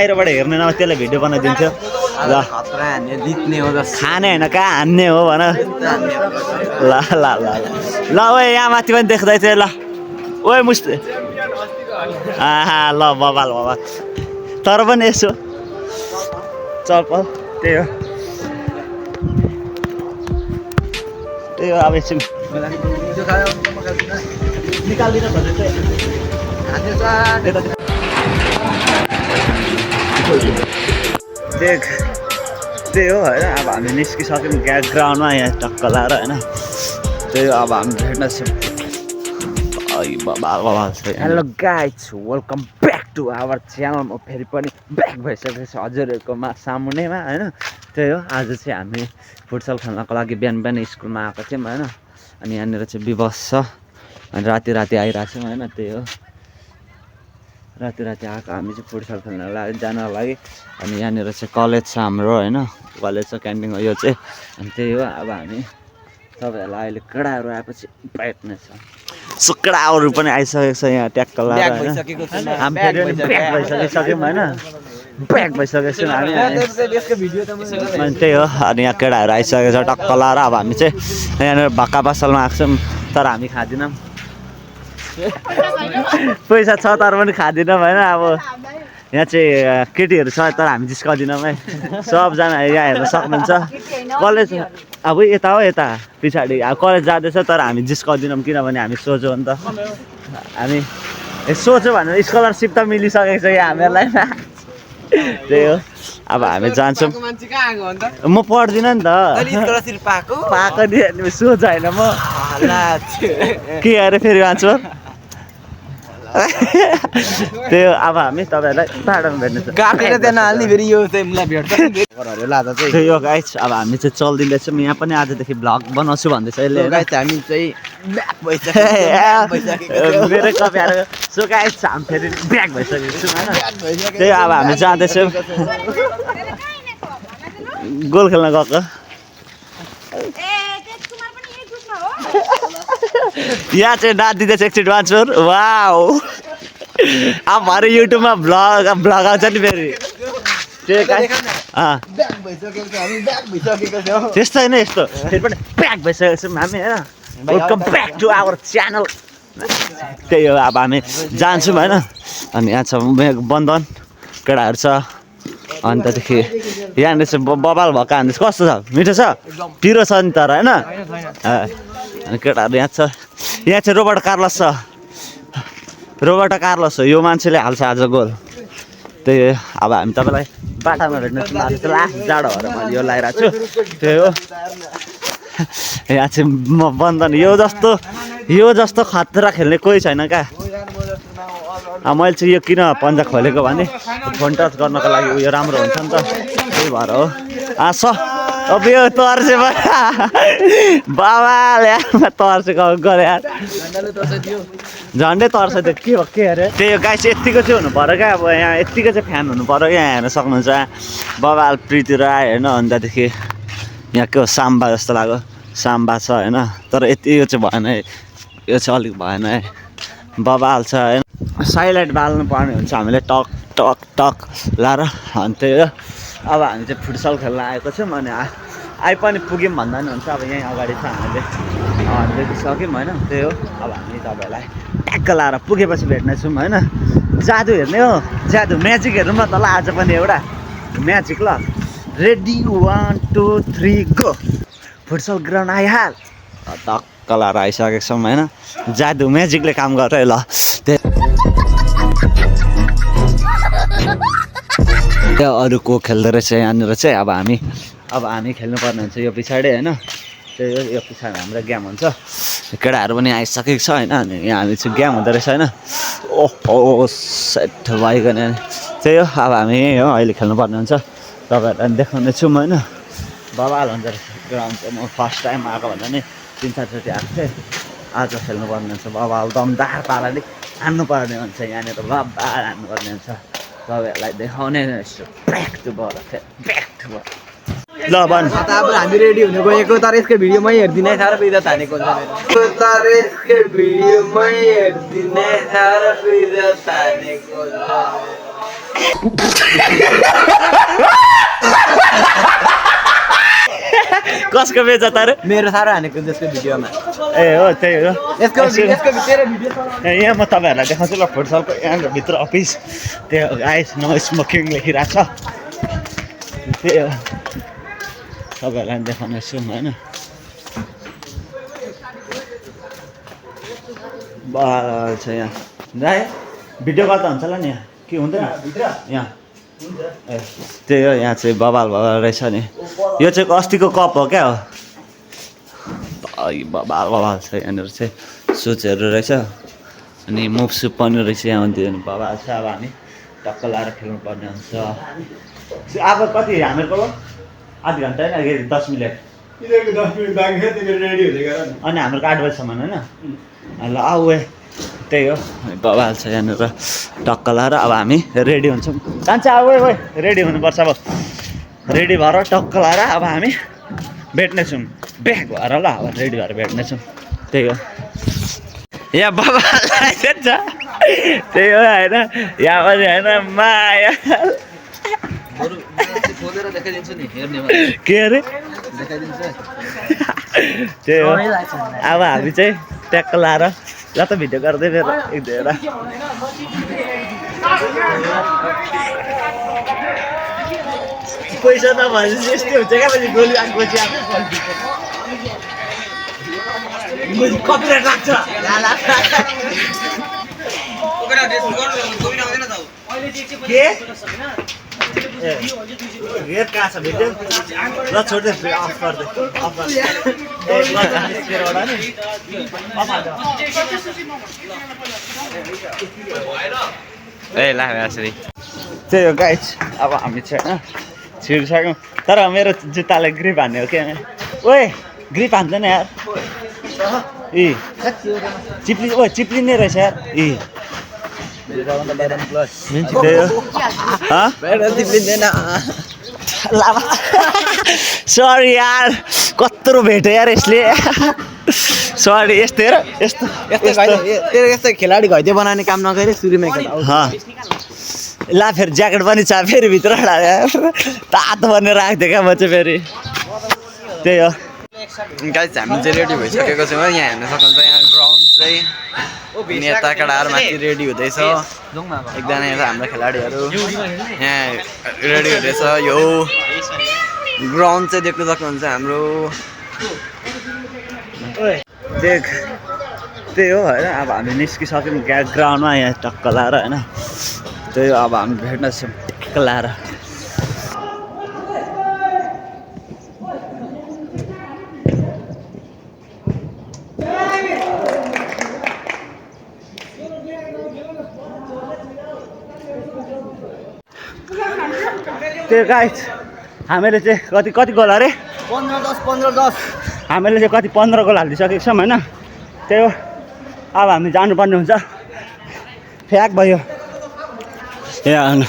बाहिरबाट हेर्ने न त्यसलाई भिडियो बनाइदिन्थ्यो ल खाने होइन कहाँ हान्ने हो भन ल ल ल ल ओए यहाँ माथि पनि देख्दै थियो ल ओए मुस्ते ल बबाल बबाल तर पनि यसो चलपल त्यही हो अब एकछिन निकाल्दिन देख त्यही हो होइन अब हामी निस्किसक्यौँ ग्राउन्डमा यहाँ टक्क लाएर होइन त्यही हो अब हामी भेट्न hello guys welcome back to our channel म फेरि पनि ब्याक भइसकेको छु हजुरहरूको सामुन्नेमा होइन त्यही हो आज चाहिँ हामी फुटसल खेल्नको लागि बिहान बिहान स्कुलमा आएको थियौँ होइन अनि यहाँनिर चाहिँ विवश छ अनि राति आइरहेको छौँ होइन त्यही हो राति आएको हामी चाहिँ फुटसल खेल्नको लागि जानको लागि अनि यहाँनिर चाहिँ कलेज छ हाम्रो होइन कलेज छ क्यान्टिन हो यो चाहिँ अनि त्यही हो अब हामी तपाईँहरूलाई अहिले केटाहरू आएपछि भेट्ने छ सुक्राहरू पनि आइसकेको छ यहाँ ट्याक्क लगाएर हामी फेरि पनि ब्याक भइसक्यौँ होइन ब्याक भइसकेको छौँ हामी अनि त्यही हो अनि यहाँ केटाहरू आइसकेको छ टक्क लगाएर अब हामी चाहिँ यहाँनिर भक्का पसलमा आएको छौँ तर हामी खाँदैनौँ पैसा छ तर पनि खाँदैनौँ होइन अब यहाँ चाहिँ केटीहरू छ तर हामी जिस्काउँदैनौँ है सबजना यहाँ हेर्न सक्नुहुन्छ कलेज अब यता हो यता पछाडि अब कलेज जाँदैछ तर हामी जिस्काउँदैनौँ किनभने हामी सोचो नि त हामी सोच्यो भनेर स्कलरसिप त मिलिसकेको छ यहाँ हामीहरूलाई त्यही हो अब हामी जान्छौँ म पढ्दिनँ नि त पाएको नि सोच होइन म के अरे फेरि मान्छु त्यही हो अब हामी तपाईँहरूलाई बाटोमा भेट्ने त्यही हो गाइस अब हामी चाहिँ चल्दिँदैछौँ यहाँ पनि आजदेखि भ्लग बनाउँछु भन्दैछ यसले हामी चाहिँ मेरै कपीहरू सो गाइस हामी फेरि ब्याक भइसकेको छौँ होइन त्यही अब हामी जाँदैछौँ गोल खेल्न गएको यहाँ चाहिँ नाच्दिँदैछ एकछिन वान्सर वाउ अब भरे युट्युबमा भ्लग आउँछ नि फेरि त्यस्तो होइन यस्तो फेरि पनि ब्याक भइसकेको छौँ हामी होइन welcome back to our channel त्यही हो अब हामी जान्छौँ होइन अनि यहाँ छ बन्धन केटाहरू छ अनि त्यहाँदेखि यहाँनिर चाहिँ बबाल भएका हान्दैछ कस्तो छ मिठो छ पिरो छ नि तर होइन अनि केटाहरू यहाँ छ यहाँ चाहिँ रोबर्ट कार्लोस छ यो मान्छेले हाल्छ आज गोल त्यही हो अब हामी तपाईँलाई बाटामा भेट्न लास्ट जाडो भएर मैले यो लगाइरहेको छु त्यही हो यहाँ चाहिँ म बन्धन यो जस्तो खतरा खेल्ने कोही छैन क्या मैले चाहिँ यो किन पन्जा खोलेको भने फोन टच गर्नको लागि उयो राम्रो हुन्छ नि त त्यही भएर हो अब यो तर्से बाबाले तर्सेको गरे झन्डै तर्छ त्यो के हो के अरे त्यही हो गाइस यत्तिको चाहिँ हुनु पऱ्यो क्या अब यहाँ यत्तिको चाहिँ फ्यान हुनु पऱ्यो यहाँ हेर्न सक्नुहुन्छ बबाल प्रीति राई होइन अनि त्यहाँदेखि यहाँ के हो साम्बा जस्तो लाग्यो साम्बा छ होइन तर यति यो चाहिँ भएन है यो चाहिँ अलिक भएन है बबाल छ होइन साइलाइट बाल्नु पर्ने हुन्छ हामीले टक टक टक लाएर अनि त्यही हो अब हामी चाहिँ फुटसल खेल्न आएको छौँ अनि आइ पनि पुग्यौँ भन्दा नि हुन्छ अब यहीँ अगाडि छ हामीले देखिसक्यौँ होइन त्यही हो अब हामी तपाईँहरूलाई ट्याक्क लाएर पुगेपछि भेट्नेछौँ होइन जादु हेर्ने हो जादु म्याजिक हेर्नु न त ल आज पनि एउटा म्याजिक ल रेडी 1 2 3 गो फुटसल ग्राउन्ड आइहाल टक्क लाएर आइसकेको छौँ होइन जादु म्याजिकले काम गर्छ है ल अरू को खेल्दो रहेछ यहाँनिर चाहिँ अब हामी खेल्नुपर्ने हुन्छ यो पछाडि होइन त्यही हो यो पछाडि हाम्रो गेम हुन्छ केटाहरू पनि आइसकेको छ होइन अनि यहाँ हामी चाहिँ गेम हुँदो रहेछ होइन ओहो सेट भइकन त्यही हो अब हामी यहीँ हो अहिले खेल्नुपर्ने हुन्छ तपाईँहरूलाई देखाउने छौँ होइन बबाल हुन्छ रहेछ ग्राउन्ड चाहिँ म फर्स्ट टाइम आएको भन्दा नि 3-4 चोटि आएको थिएँ आज खेल्नुपर्ने हुन्छ बबाल दमदार पाराले हान्नुपर्ने हुन्छ यहाँनिर बबाल हान्नुपर्ने हुन्छ तपाईँहरूलाई देखाउने ब्याक टु बल ल भन हामी रेडी हुन गएको तर यसको भिडियोमै हेर्दिनै साह्रो बिदा तानेको कसको बेइज्जत अरे मेरो साह्रो हानेको जसको भिडियोमा ए हो त्यही हो यसको तेरो भिडियो ए, यहाँ म तपाईँहरूलाई देखाउँछु ल फुटसलको यहाँ भित्र अफिस त्यो गाइस नो स्मोकिङ लेखिरहेको छ त्यही हो तपाईँहरूलाई देखाउनेछु होइन बल छ यहाँ राई भिडियो गर्दा हुन्छ होला नि यहाँ के हुँदैन यहाँ ए त्यही हो यहाँ चाहिँ बबाल रहेछ नि यो चाहिँ अस्तिको कप हो क्या हो बबाल बबाल छ यहाँनिर चाहिँ सुचहरू रहेछ अनि मुभ सुप पनि रहेछ यहाँ दियो भने बबाल छ अब हामी टक्क लाएर खेल्नु पर्ने हुन्छ अब कति हामीहरूको आधी घन्टा होइन 10 मिनट अनि हाम्रो 8 बजीसम्म होइन ल आऊ त्यही हो बबाल छ यहाँनिर टक्क लाएर अब हामी रेडी हुन्छौँ जान्छ अब रेडी हुनुपर्छ अब रेडी भएर टक्क लाएर अब हामी भेट्नेछौँ ब्याग भएर ल अब रेडी भएर भेट्नेछौँ त्यही हो यहाँ बबाल आइदिन्छ त्यही हो होइन यहाँ पनि होइन माया के अरे त्यही हो अब हामी चाहिँ ट्याक्क लाएर ल त भिडियो गर्दै मेरो एक दुईवटा पैसा नभएपछि यस्तै हुन्छ क्या पछि गोली आएपछि कपिराइट लाग्छ के रेट कहाँ छ भिडियो ल छोड्दै अफ गर्दै अफ गर्दै त्यही हो गाइस अब हामी चाहिँ होइन छिरिसक्यौँ तर मेरो जुत्ताले ग्रिप हान्ने हो क्या ओए ग्रिप हान्दैन यार ए चिप्लिने रहेछ यार ए सरी यार कत्रो भेट्यो यार यसले सरी यस्तो हेर यस्तो यस्तो खेलाडी घैते बनाउने काम नगरे सुरुमै ला फेरि ज्याकेट पनि छ फेरि भित्र तातो भनेर राख्थेँ क्या म चाहिँ फेरि त्यही हो गाइस हामी चाहिँ रेडी भइसकेको छौँ यहाँ हेर्न सक्नुहुन्छ यहाँ ग्राउन्ड चाहिँ अनि यता केटाहरू माथि रेडी हुँदैछ एकजना यहाँ हाम्रो खेलाडीहरू यहाँ रेडी हुँदैछ यो ग्राउन्ड चाहिँ देख्न सक्नुहुन्छ हाम्रो देख त्यही हो होइन अब हामी निस्किसक्यौँ ग्राउन्डमा यहाँ टक्क लाएर होइन त्यही हो अब हामी भेट्न छौँ टक्क लाएर त्यो गाइस हामीले चाहिँ कति गोल अरे 15-10 हामीले चाहिँ कति 15 गोल हालिदिइसकेको छौँ होइन त्यही हो अब हामी जानुपर्ने हुन्छ फ्याक भयो यहाँ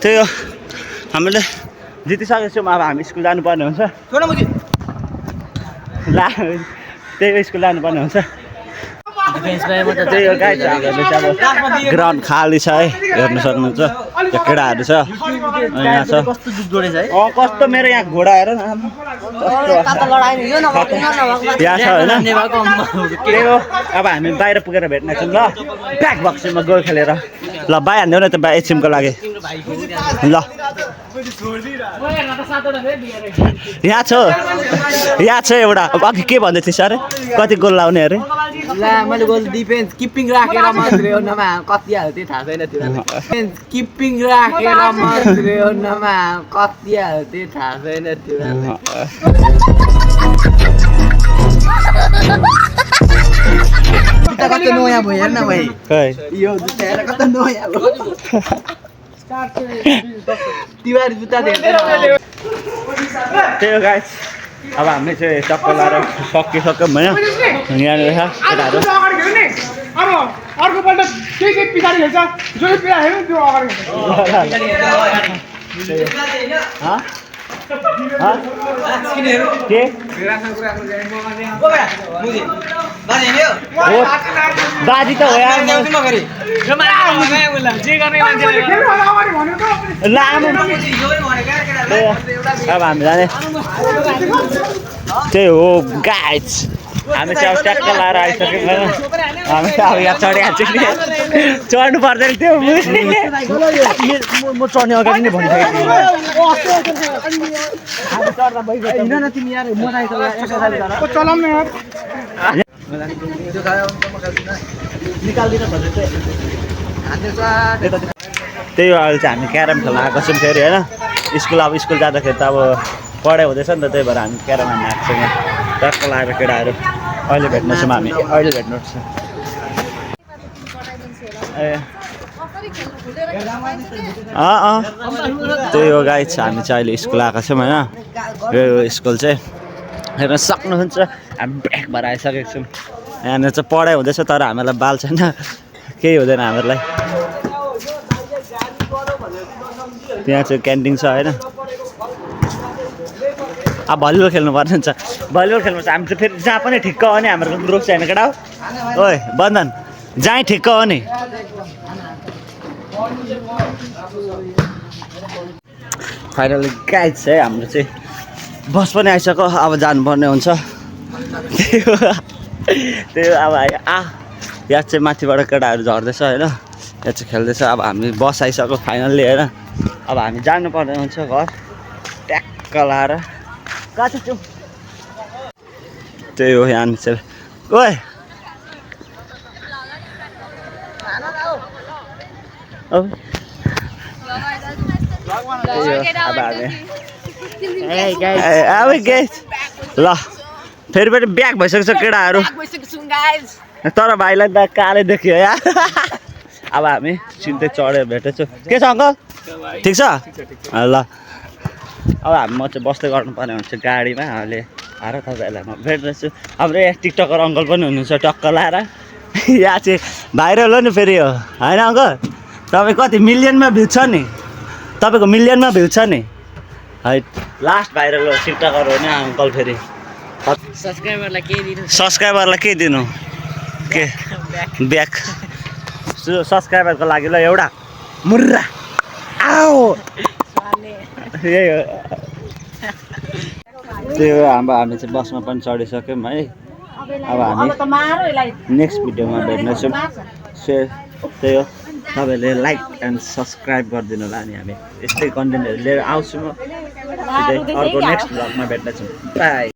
त्यही हो हामीले जितिसकेको छौँ अब हामी स्कुल जानुपर्ने हुन्छ त्यही हो स्कुल जानुपर्ने हुन्छ त्यही हो गाइस हामीहरूले चाहिँ अब ग्राउन्ड खाली छ है हेर्न सक्नुहुन्छ त्यो केटाहरू छ यहाँ छ कस्तो मेरो यहाँ घोडा हेर न यहाँ छ होइन त्यही हो अब हामी बाहिर पुगेर भेट्नेछौँ ल ब्याक बक्सिङमा गोल खेलेर ल बाई हान्देऊ न त बा एकछिनको लागि ल यहाँ छ एउटा अघि के भन्दै थिएछ अरे कति गोल लाउने अरे ला मैले गोल डिफेन्स किपिङ राखेर मात्रै हो नमा कति हाल्थ्यो थाहा छैन त्यो डिफेन्स किपिङ राखेर मात्रै हो नमा कति हाल्थ्यो थाहा छैन त्यो जुत्ता कस्तो नयाँ भयो हेर्न भाइ यो जुत्ता हेर कस्तो नयाँ भयो तिवारी जुत्ता देख्दैन त्यही हो गाइस अब हामीले चाहिँ टक्क लाएर सकिसक्यौँ होइन यहाँनिर छ केटाहरू अब अर्कोपल्ट के पछाडि हेर्छ जो हेर्नु त्यो अगाडि के बाजी त हो यार लामो अब हामी जाने त्यही हो गाइस हामी चाहिँ अब ट्याक्क लाएर आइसक्यौँ होइन हामी अब यहाँ चढिहाल्छौँ नि चढ्नु पर्दैन त्यो म चढ्ने अगाडि नै भनिसकेको त्यही हो अहिले चाहिँ हामी क्यारम खेल्न आएको छौँ फेरि होइन स्कुल जाँदाखेरि त अब पढाइ हुँदैछ नि त त्यही भएर हामी क्यारम हाल्न आएको छौँ यहाँ ट्याक्क लगाएर केटाहरू अहिले भेट्नेछौँ हामी अहिले भेट्नु ए त्यही हो गाइस हामी चाहिँ अहिले स्कुल आएको छौँ होइन यो स्कुल चाहिँ हेर्न सक्नुहुन्छ हामी ब्रेक भएर आइसकेको छौँ यहाँनिर चाहिँ पढाइ हुँदैछ तर हामीहरूलाई बाल छैन केही हुँदैन हामीहरूलाई त्यहाँ चाहिँ क्यान्टिन छ होइन अब भलिबल खेल्नु पर्ने हुन्छ भलिबल खेल्नु पर्छ हामी चाहिँ फेरि जहाँ पनि ठिक्क हो नि हाम्रो ग्रुप चाहिँ होइन केटा हो ओए बन्धन जहीँ ठिक्क हो नि फाइनली गाइज चाहिँ हाम्रो चाहिँ बस पनि आइसक्यो अब जानुपर्ने हुन्छ त्यही अब यहाँ चाहिँ माथिबाट केटाहरू झर्दैछ होइन यहाँ चाहिँ खेल्दैछ अब हामी बस आइसक्यो फाइनल्ली होइन अब हामी जानुपर्ने हुन्छ घर ट्याक्क लाएर कहाँ चाहिँ त्यही हो यहाँ चाहिँ ओए अब ल फेरि पनि ब्याक भइसकेको छ केटाहरू तर भाइलाई त कालै देखियो या अब हामी सिधै चढेर भेटेछौँ के छ अङ्कल ठिक छ ल अब हामी म चाहिँ बस्दै गर्नुपर्ने हुन्छ गाडीमा अहिले आएर तपाईँहरूलाई म भेट्दैछु हाम्रो यहाँ टिकटकर अङ्कल पनि हुनुहुन्छ टक्क लाएर यहाँ चाहिँ भाइरल हो नि फेरि हो होइन अङ्कल तपाईँ कति मिलियनमा भ्यू छ नि तपाईँको मिलियनमा भ्यू छ नि है लास्ट भाइरल हो टिकटकर हो नि अङ्कल फेरि सब्सक्राइबरलाई के दिनु के ब्याक सब्सक्राइबरको लागि ल एउटा मुर्रा आओ यही हो त्यही हो हामी चाहिँ बसमा पनि चढिसक्यौँ है अब हामी नेक्स्ट भिडियोमा भेट्नेछौँ त्यही हो तपाईँहरूले लाइक एन्ड सब्सक्राइब गरिदिनु होला अनि हामी यस्तै कन्टेन्टहरू लिएर आउँछौँ म अर्को नेक्स्ट भ्लगमा भेट्नेछौँ बाई।